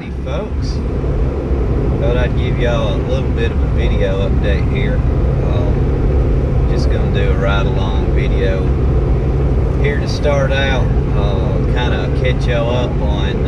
Alrighty folks, thought I'd give y'all a little bit of a video update here. Just gonna do a ride along video here to start out, kind of catch y'all up on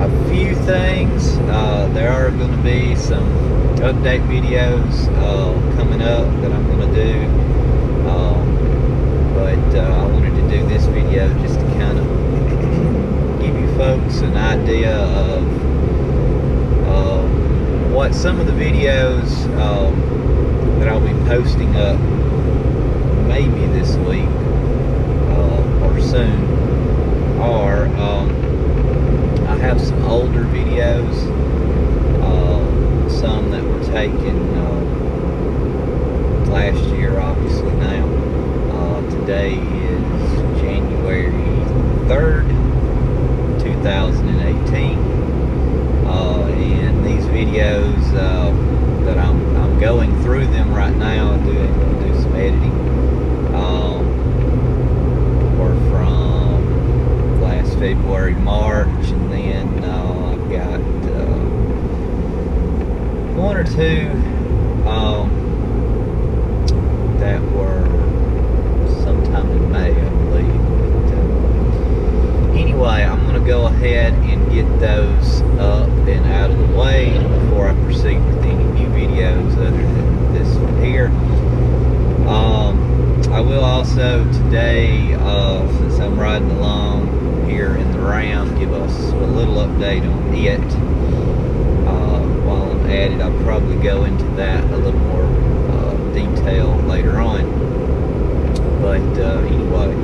a few things. There are going to be some update videos coming up that I'm going to do, but I wanted to do this video just to kind of give you folks an idea of what some of the videos that I'll be posting up maybe this week or soon are. I have some older videos, some that were taken last year, obviously now. Today is January 3rd, 2018, and these videos that I'm going through them right now, do some editing, were from last February, March, and then I've got one or two that were sometime in May, I believe. But, anyway, I'm going to go ahead and get those up and out of the way before I proceed with any new videos other than this one here. I will also today, since I'm riding along here in the Ram, give us a little update on it. While I'm at it, I'll probably go into that a little more detail later on. But anyway,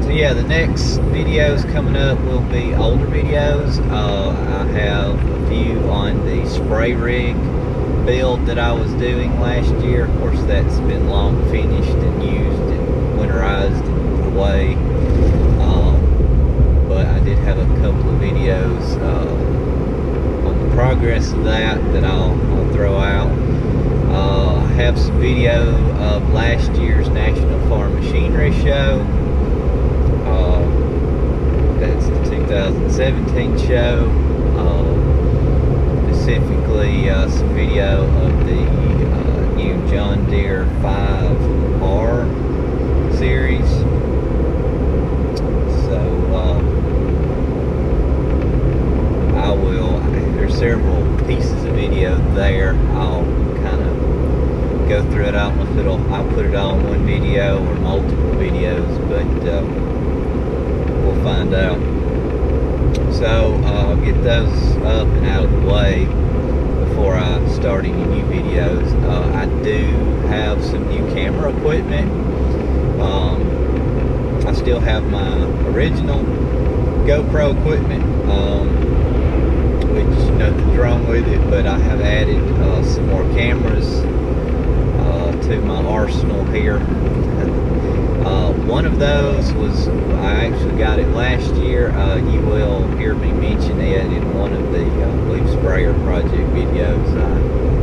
so yeah, the next videos coming up will be older videos. I have a few on the spray rig build that I was doing last year. Of course, that's been long finished and used and winterized and put away. But I did have a couple of videos on the progress of that I'll throw out. I have some video of last year's National Farm Machinery Show. That's the 2017 show. Specifically, some video of the new John Deere 5R series. So there's several pieces of video there. I'll kind of go through it. I don't know if I'll put it all in one video or multiple videos, but we'll find out. So I'll get those up and out of the way before I start any new videos. I do have some new camera equipment. I still have my original GoPro equipment, which nothing's wrong with it, but I have added some more cameras to my arsenal here. One of those was, I actually got it last year. You will hear me mention it in one of the leaf sprayer project videos. I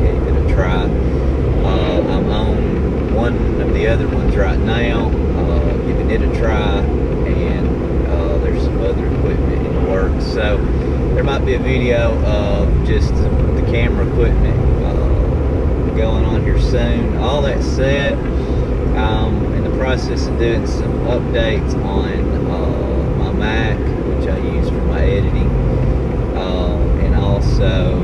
gave it a try. I'm on one of the other ones right now, giving it a try, and there's some other equipment in the works. So there might be a video of just the camera equipment going on here soon. All that said, I'm in the process of doing some updates on my Mac, which I use for my editing, and also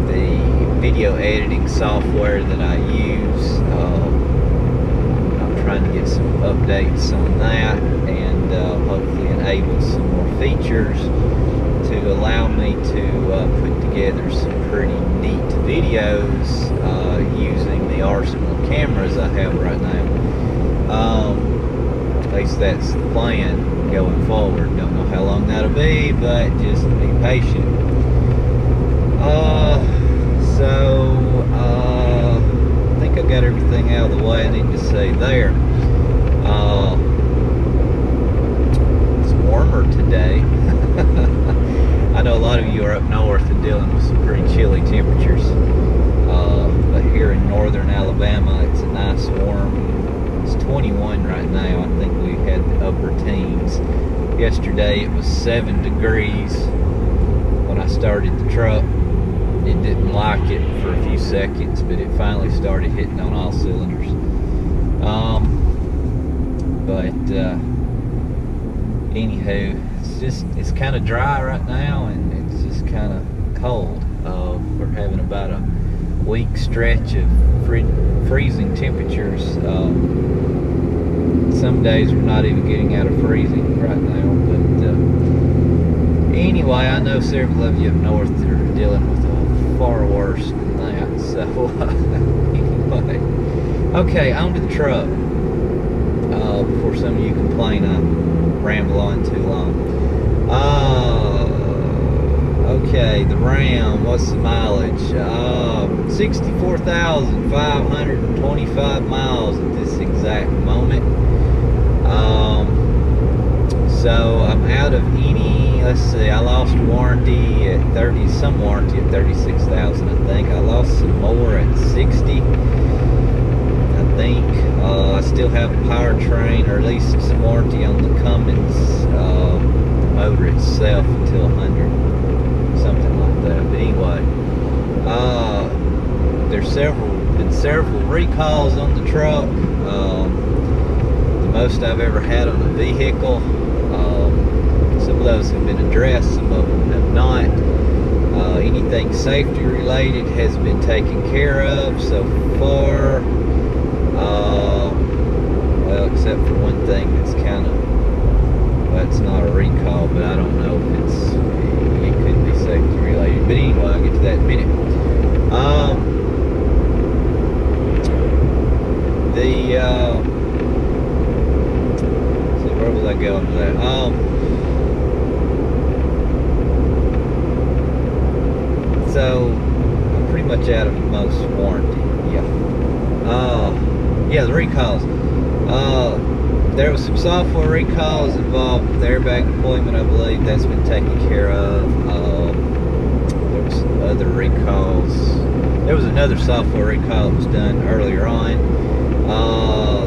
the video editing software that I use. I'm trying to get some updates on that, and hopefully enable some more features to allow me to put together some pretty neat videos using the arsenal of cameras I have right now. At least that's the plan going forward. Don't know how long that'll be, but just be patient. I think I got everything out of the way I need to say there. It's warmer today. I know a lot of you are up north and dealing with some pretty chilly temperatures, but here in northern Alabama it's a nice warm, it's 21 right now. I think we had the upper teens. Yesterday it was 7 degrees when I started the truck. It didn't like it for a few seconds, but it finally started hitting on all cylinders. Anywho, it's kind of dry right now, and it's just kind of cold. We're having about a week stretch of freezing temperatures. Some days we're not even getting out of freezing right now, but anyway, I know several of you up north that are dealing with far worse than that. So anyway, okay, on to the truck. Before some of you complain I ramble on too long. Okay, the Ram, what's the mileage? 64,525 miles at this exact moment. So I'm out of any, let's see, I lost warranty at 36,000 I think. I lost some more at 60, I think. I still have a powertrain, or at least some warranty on the Cummins motor itself until 100, something like that. But anyway, there's been several recalls on the truck. The most I've ever had on a vehicle. Some of those have been addressed, some of them have not. Anything safety related has been taken care of so far. Well, except for one thing that's kind of, well, it's not a recall, but I don't know if it could be safety related. But anyway, I'll get to that in a minute. Let's see, where was I going with that? So I'm pretty much out of most warranty. Yeah, the recalls. There was some software recalls involved with airbag deployment, I believe. That's been taken care of. There was some other recalls. There was another software recall that was done earlier on.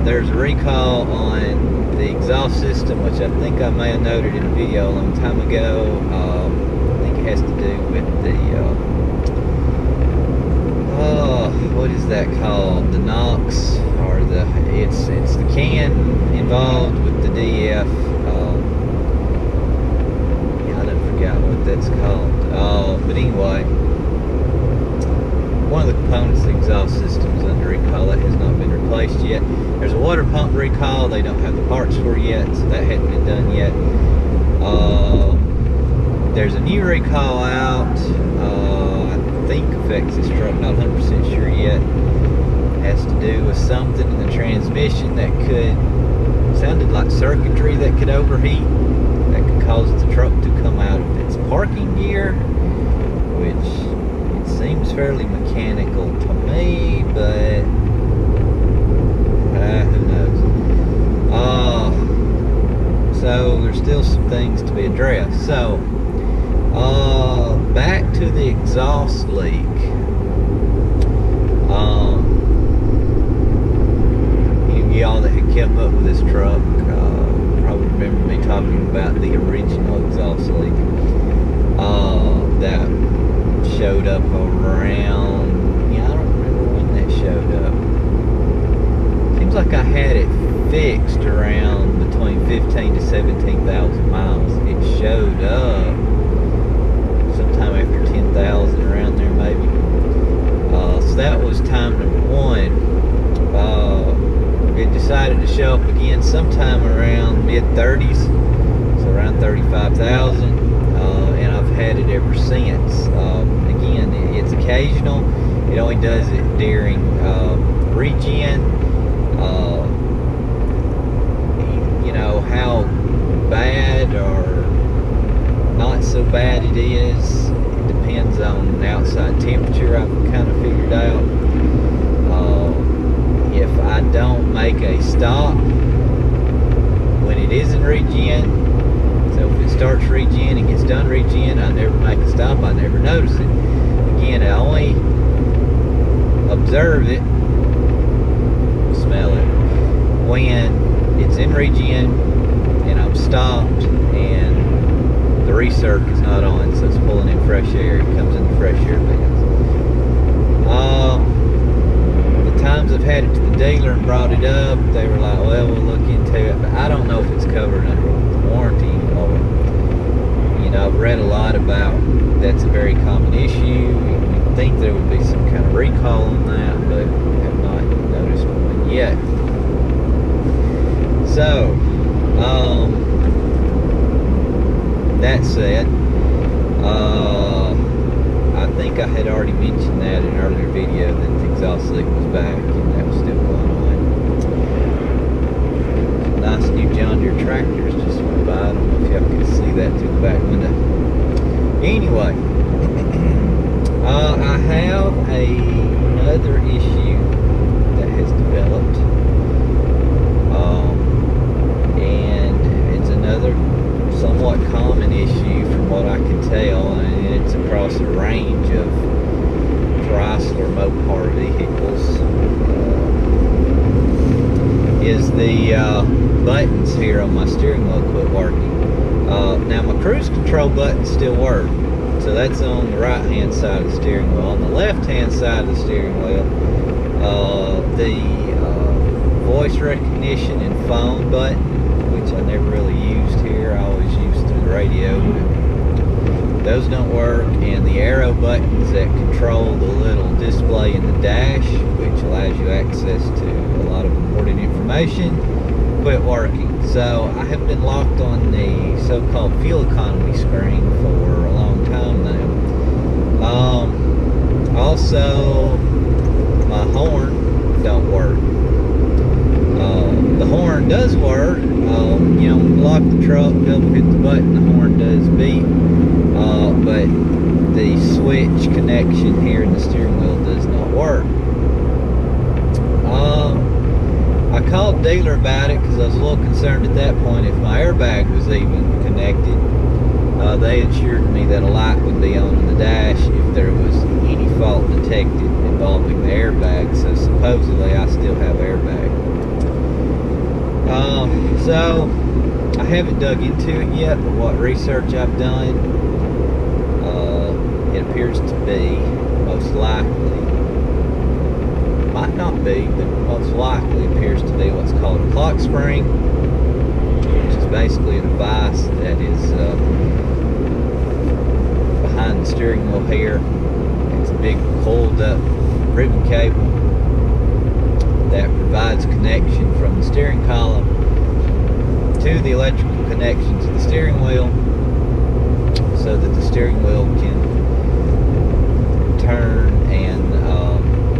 There's a recall on the exhaust system, which I think I may have noted in a video a long time ago. I think it has to do with the what is that called? The NOx, or it's the can involved with the DF. Yeah, I done forgot what that's called. But anyway, one of the components of the exhaust system is under recall. That has not been replaced yet. There's a water pump recall. They don't have the parts for yet, so that hadn't been done yet. There's a new recall out. I think affects this truck, not 100% sure yet. Has to do with something in the transmission that sounded like circuitry that could overheat, that could cause the truck to come out of its parking gear, which it seems fairly mechanical to me, but who knows. So there's still some things to be addressed. So back to the exhaust leak. Any of y'all that had kept up with this truck probably remember me talking about the original exhaust leak that showed up around, I don't remember when that showed up. Seems like I had it fixed around between 15 to 17,000 miles. It showed up sometime after 10,000, around there maybe. So that was time number one. It decided to show up again sometime around mid-30s, so around 35,000, and I've had it ever since. Again, it's occasional. It only does it during regen. You know how bad or not so bad it is. It depends on outside temperature, I've kind of figured out. If I don't make a stop when it is in regen, so if it starts regen and gets done regen, I never make a stop, I never notice it. Again, I only observe it, smell it, when it's in regen and I'm stopped and the recirc is not on, so it's pulling in fresh air. It comes in the fresh air vents. The times I've had it to the dealer and brought it up, they were like, well, we'll look into it, but I don't know if it's covered under warranty anymore. You know, I've read a lot about that's a very common issue. You'd think there would be some kind of recall on that, but I have not noticed one yet. So, that said, I think I had already mentioned that in an earlier video that the exhaust leak was back and that was still going on. Nice new John Deere tractors just went by. I don't know if y'all can see that through the back window. Anyway, I have another issue that has developed, and it's another somewhat common issue from what I can tell, and it's across a range of Chrysler Mopar vehicles, is the buttons here on my steering wheel quit working. Now my cruise control buttons still work, so that's on the right hand side of the steering wheel. On the left hand side of the steering wheel, the voice recognition and phone button, which I never really used here, I always used through the radio, but those don't work. And the arrow buttons that control the little display in the dash, which allows you access to a lot of important information, quit working. So I have been locked on the so-called fuel economy screen for a long time now. Also, my horn don't work. The horn does work. You know, when you lock the truck, double hit the button, the horn does beep. But the switch connection here in the steering wheel does not work. I called dealer about it because I was a little concerned at that point if my airbag was even connected. They assured me that a light would be on in the dash if there was any fault detected involving the airbag, so supposedly I still have airbag. So I haven't dug into it yet, but what research I've done, it appears to be most likely, might not be, but most likely appears to be what's called a clock spring, which is basically a device that is behind the steering wheel here. It's a big coiled up ribbon cable that provides connection from the steering column to the electrical connections of the steering wheel, so that the steering wheel can turn and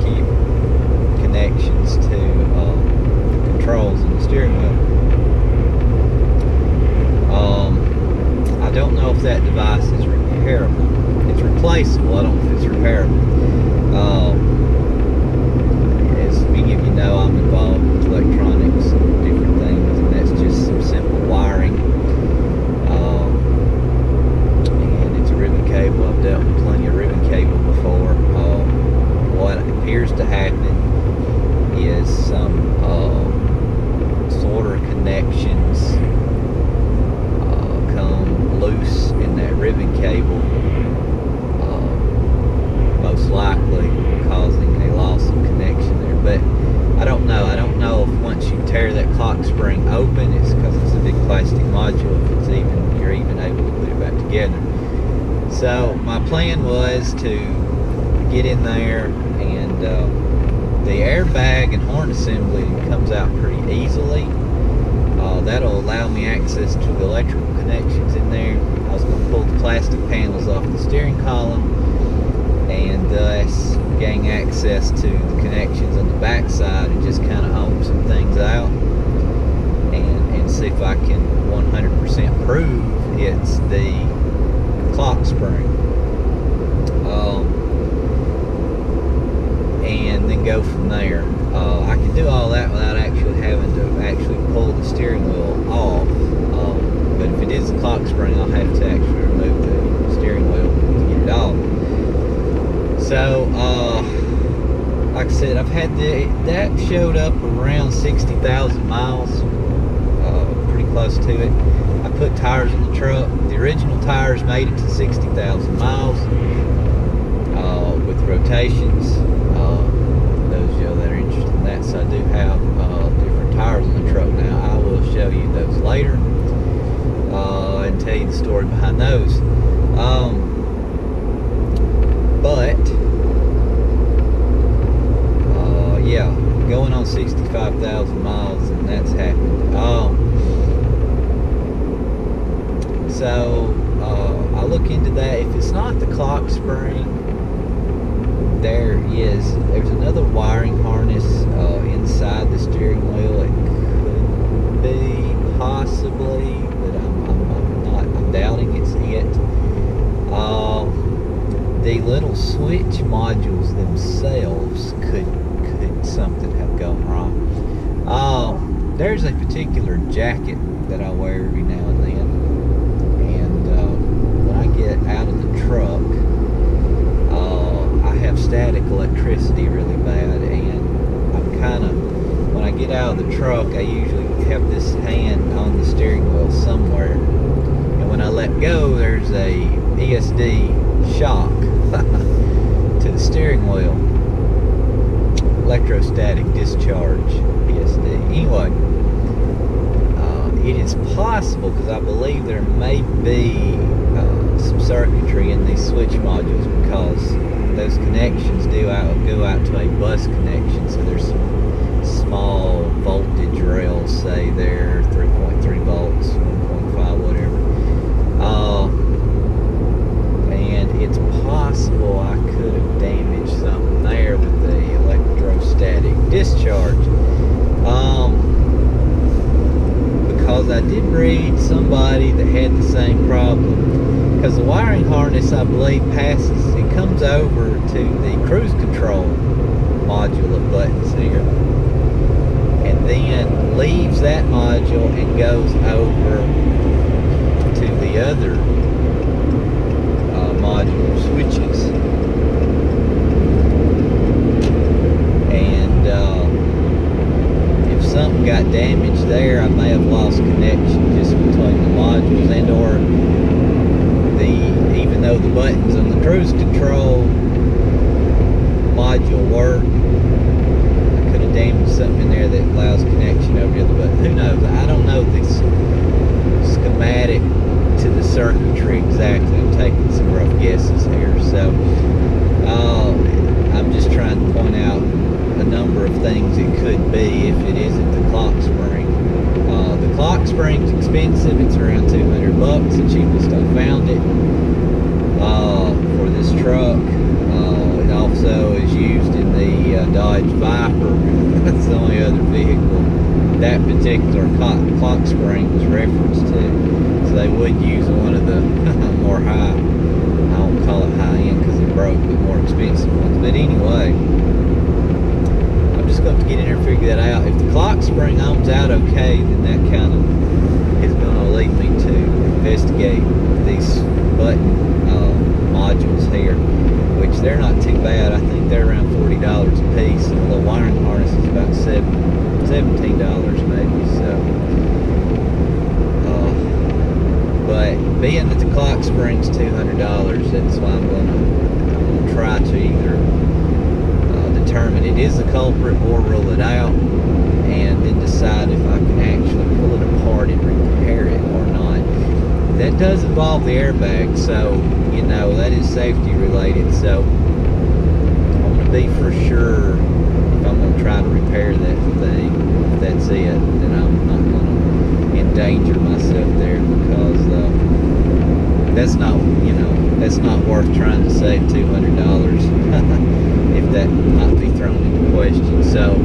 keep connections to the controls in the steering wheel. I don't know if that device is repairable. It's replaceable. I don't know if it's repairable. As many of you know, I'm involved with electronics and different things, and that's just some simple wiring. And it's a ribbon cable. I've dealt with plenty of ribbon cable before. What appears to happen is some solder connections come loose in that ribbon cable, most likely causing a loss of connection there. But I don't know. I don't know if once you tear that clock spring open, it's because it's a big plastic module, if it's even, you're even able to put it back together. So my plan was to get in there, and the airbag and horn assembly comes out pretty easily. That'll allow me access to the electrical connections in there. I was going to pull the plastic panels off the steering column and thus gain access to the connections on the back side and just kind of hone some things out and see if I can 100% prove it's the clock spring. And then go from there. I can do all that without actually having to pull the steering wheel off. But if it is the clock spring, I'll have to actually remove the steering wheel to get it off. So, like I said, I've had that showed up around 60,000 miles, pretty close to it. I put tires in the truck. The original tires made it to 60,000 miles with rotations. Those of you that are interested in that, so I do have different tires in the truck now. I will show you those later and tell you the story behind those. Yeah, going on 65,000 miles, and that's happened. So I look into that. If it's not the clock spring, there's another wiring harness inside the steering wheel. It could be, possibly, but I'm doubting it's it. The little switch modules themselves could something have gone wrong. There's a particular jacket that I wear every now and then, and when I get out of the truck, I have static electricity really bad, and when I get out of the truck, I usually have this hand on the steering wheel somewhere, and when I let go, there's a ESD shock to the steering wheel. Electrostatic discharge, ESD. Anyway, it is possible, because I believe there may be some circuitry in these switch modules, because those connections go out to a bus connection, so there's some small voltage rails, say they're 3.3 volts, 1.5, whatever. And it's possible I could have damaged something there with the electrostatic discharge. Because I did read somebody that had the same problem. Because the wiring harness, I believe, it comes over to the cruise control module of buttons here, and then leaves that module and goes over to the other module of switches. And if something got damaged there, I may have lost connection just between the modules, and or even though the buttons on the cruise control module work, I could have damaged something in there that allows connection over the other button. Who knows? I don't know this schematic to the circuitry exactly. I'm taking some rough guesses here, so I'm just trying to point out a number of things it could be if it isn't the clock spring. The clock spring's expensive. It's around 200 bucks, the cheapest I found it for this truck. It also is used in the Dodge Viper. That's the only other vehicle that particular clock spring was referenced to. So they would use one of the more high, I won't call it high end because it broke, but more expensive ones. But anyway, I'm just going to get in there and figure that out. If the clock spring ohms out okay, then that kind of is going to lead me to investigate these button modules here, which they're not too bad. I think they're around $40 a piece, and the little wiring harness is about $17 maybe. So, but being that the clock spring's $200, that's why I'm going to try to either determine it is the culprit or rule it out, and then decide if I can actually pull it apart and repair it or not. That does involve the airbag, so you know that is safety related. So I want to be for sure if I'm going to try to repair that thing. If that's it, then I'm not going to endanger myself there, because that's not worth trying to save $200 if that might be thrown into question. So,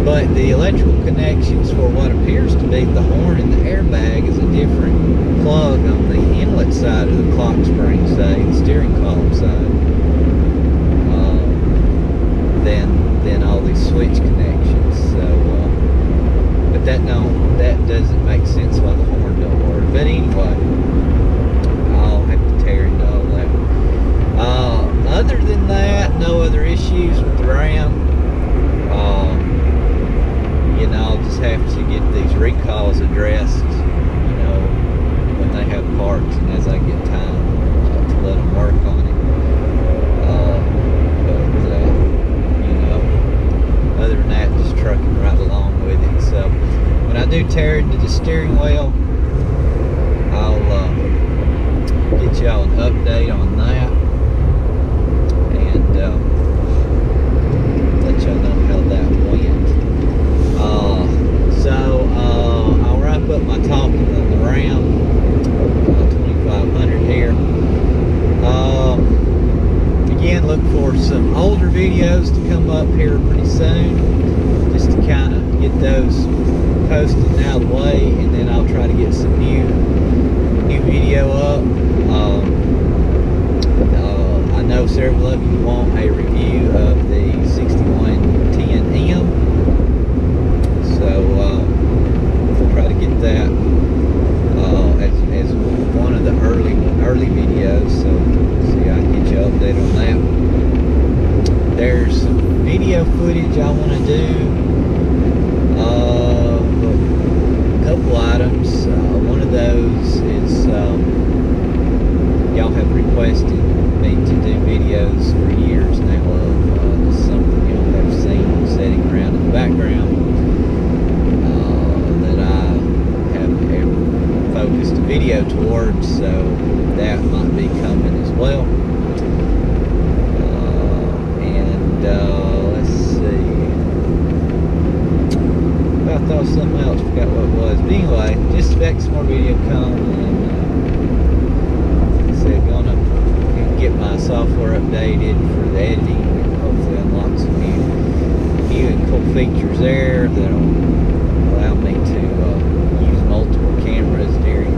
but the electrical connections for what appears to be the horn and the airbag is a different plug on the inlet side of the clock spring, say the steering column side, than all these switch connections. So, but that doesn't make sense why the horn don't work. But anyway, I'll have to tear into all that. Other than that, no other issues with the RAM. I'll just have to get these recalls addressed come up here pretty soon, just to kind of get those posted and out of the way, and then I'll try to get some new video up. I know several of you want a review of the 6110M, so I'll try to get that as one of the early videos. So see, I can get you updated on that. There's some video footage I want to do. A couple items. One of those is y'all have requested me to do videos for years now of something y'all have seen sitting around in the background that I have focused a video towards, so that might be coming as well. Let's see. I thought of something else, forgot what it was. But anyway, just expect some more video coming. And so I'm gonna get my software updated for the editing, and hopefully unlock some new and cool features there that'll allow me to use multiple cameras during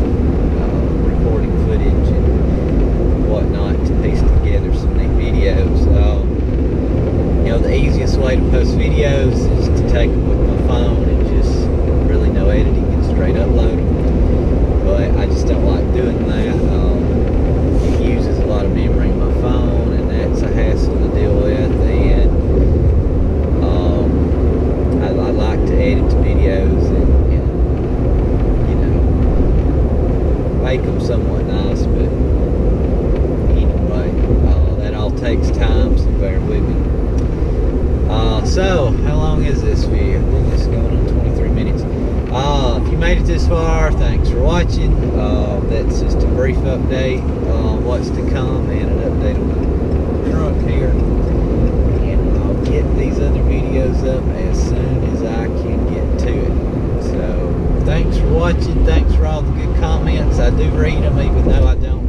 recording footage and whatnot to piece together some neat videos. You know, the easiest way to post videos is to take them with my phone and just really no editing and straight upload them. But I just don't like doing that. It uses a lot of memory in my phone, and that's a hassle to deal with. And I like to edit videos and you know, make them somewhat nice. But anyway, that all takes time, so bear with me. So, how long is this video? I think this is going on 23 minutes. If you made it this far, thanks for watching. That's just a brief update on what's to come and an update on the truck here. And I'll get these other videos up as soon as I can get to it. So, thanks for watching. Thanks for all the good comments. I do read them, even though I don't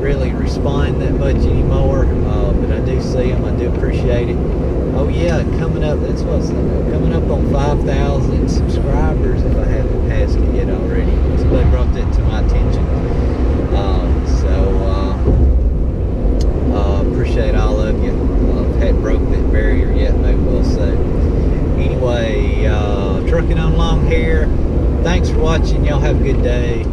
really respond that much anymore. But I do see them. I do appreciate it. Oh yeah, coming up, that's what's coming up on 5,000 subscribers, if I haven't passed it yet already. Somebody brought that to my attention. Appreciate all of you. Hadn't broke that barrier yet, maybe we'll say. Anyway, trucking on along here. Thanks for watching. Y'all have a good day.